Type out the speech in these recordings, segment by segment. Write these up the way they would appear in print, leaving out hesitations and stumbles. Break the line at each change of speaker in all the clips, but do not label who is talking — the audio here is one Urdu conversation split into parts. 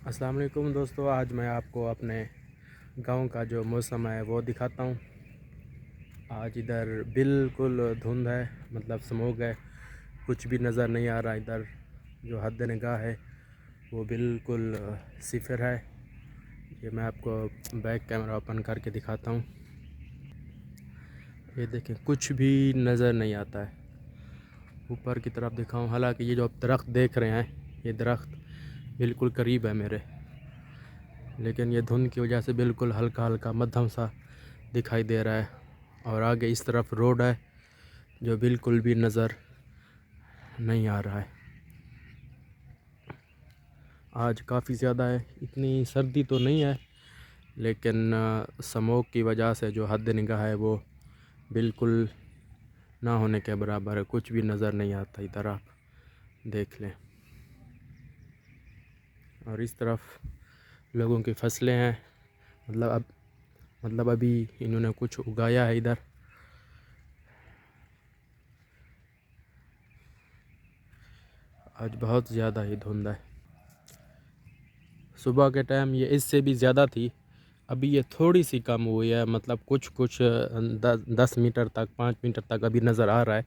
السلام علیکم دوستو، آج میں آپ کو اپنے گاؤں کا جو موسم ہے وہ دکھاتا ہوں۔ آج ادھر بالکل دھند ہے، مطلب سموگ ہے، کچھ بھی نظر نہیں آ رہا۔ ادھر جو حد نگاہ ہے وہ بالکل صفر ہے۔ یہ میں آپ کو بیک کیمرہ اوپن کر کے دکھاتا ہوں۔ یہ دیکھیں، کچھ بھی نظر نہیں آتا ہے۔ اوپر کی طرف دکھاؤں، حالانکہ یہ جو آپ درخت دیکھ رہے ہیں یہ درخت بالکل قریب ہے میرے، لیکن یہ دھند کی وجہ سے بالکل ہلکا ہلکا مدھم سا دکھائی دے رہا ہے۔ اور آگے اس طرف روڈ ہے جو بالکل بھی نظر نہیں آ رہا ہے۔ آج کافی زیادہ ہے، اتنی سردی تو نہیں ہے، لیکن سموگ کی وجہ سے جو حد نگاہ ہے وہ بالکل نہ ہونے کے برابر ہے۔ کچھ بھی نظر نہیں آتا، ادھر آپ دیکھ لیں۔ اور اس طرف لوگوں کی فصلیں ہیں، مطلب ابھی انہوں نے کچھ اگایا ہے ادھر۔ آج بہت زیادہ ہی دھند ہے۔ صبح کے ٹائم یہ اس سے بھی زیادہ تھی، ابھی یہ تھوڑی سی کم ہوئی ہے، مطلب کچھ 10 میٹر تک 5 میٹر تک ابھی نظر آ رہا ہے۔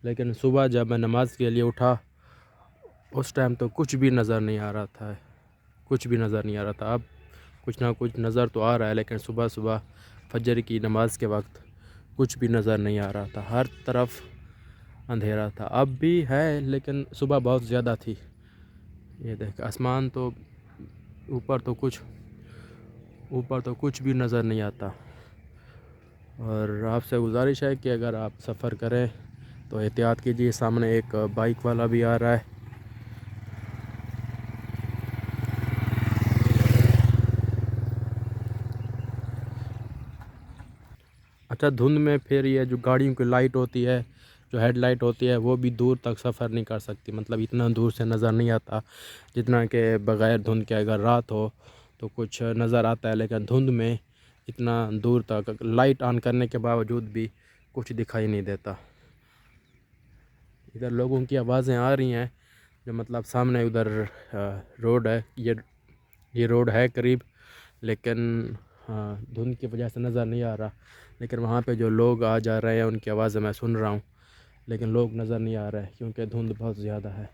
لیکن صبح جب میں نماز کے لیے اٹھا اس ٹائم تو کچھ بھی نظر نہیں آ رہا تھا، کچھ بھی نظر نہیں آ رہا تھا۔ اب کچھ نہ کچھ نظر تو آ رہا ہے، لیکن صبح فجر کی نماز کے وقت کچھ بھی نظر نہیں آ رہا تھا، ہر طرف اندھیرا تھا۔ اب بھی ہے لیکن صبح بہت زیادہ تھی۔ یہ دیکھ، آسمان تو اوپر تو کچھ بھی نظر نہیں آتا۔ اور آپ سے گزارش ہے کہ اگر آپ سفر کریں تو احتیاط کیجیے، سامنے ایک بائک والا بھی آ رہا ہے۔ اچھا، دھند میں پھر یہ جو گاڑیوں کی لائٹ ہوتی ہے، جو ہیڈ لائٹ ہوتی ہے، وہ بھی دور تک سفر نہیں کر سکتی، مطلب اتنا دور سے نظر نہیں آتا جتنا کہ بغیر دھند کے اگر رات ہو تو کچھ نظر آتا ہے، لیکن دھند میں اتنا دور تک لائٹ آن کرنے کے باوجود بھی کچھ دکھائی نہیں دیتا۔ ادھر لوگوں کی آوازیں آ رہی ہیں، جو مطلب سامنے ادھر روڈ ہے، یہ روڈ ہے قریب، لیکن دھند کی وجہ سے نظر نہیں آ رہا۔ لیکن وہاں پہ جو لوگ آ جا رہے ہیں ان کی آوازیں میں سن رہا ہوں، لیکن لوگ نظر نہیں آ رہے کیونکہ دھند بہت زیادہ ہے۔